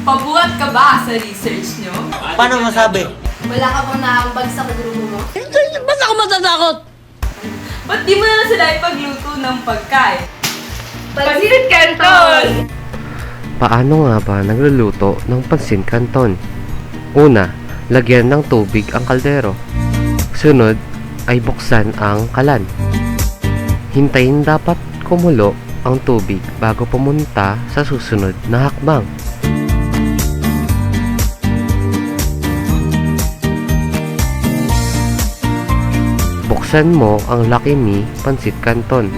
Pabuhat ka ba sa research nyo? Paano masabi? Wala ka bang nakakabag sa grupo mo? Ba't ako matatakot? Ba't di mo na sila ipagluto ng pagkain? Pancit Canton! Paano nga ba nagluluto ng Pancit Canton? Una, lagyan ng tubig ang kaldero. Sunod ay buksan ang kalan. Hintayin dapat kumulo ang tubig bago pumunta sa susunod na hakbang. Buksan mo ang Lucky Me Pancit Canton.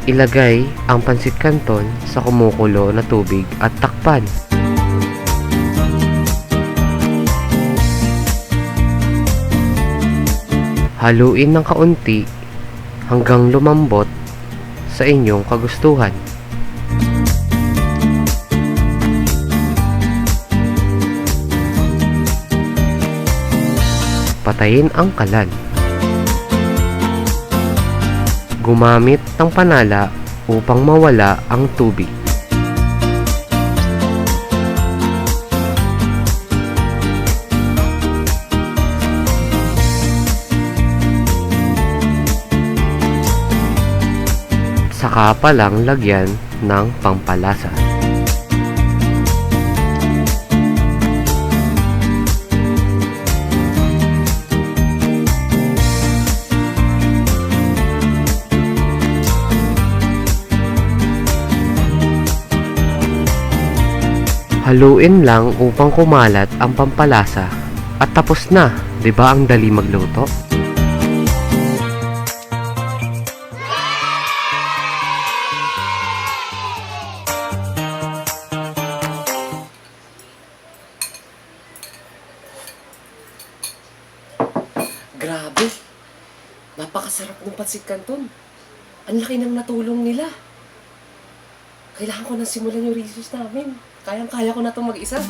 Ilagay ang Pancit Canton sa kumukulo na tubig at takpan. Haluin ng kaunti hanggang lumambot sa inyong kagustuhan. Patayin ang kalan. Gumamit ng panala upang mawala ang tubig. Saka pa lang lagyan ng pampalasa. Haluin lang upang kumalat ang pampalasa at tapos na, 'di ba ang dali magluto? Grabe. Napakasarap ng Pancit Canton. Ang laki ng natulong nila. Kailangan ko nang simulan yung research namin. Kayang-kaya ko na itong mag-isa.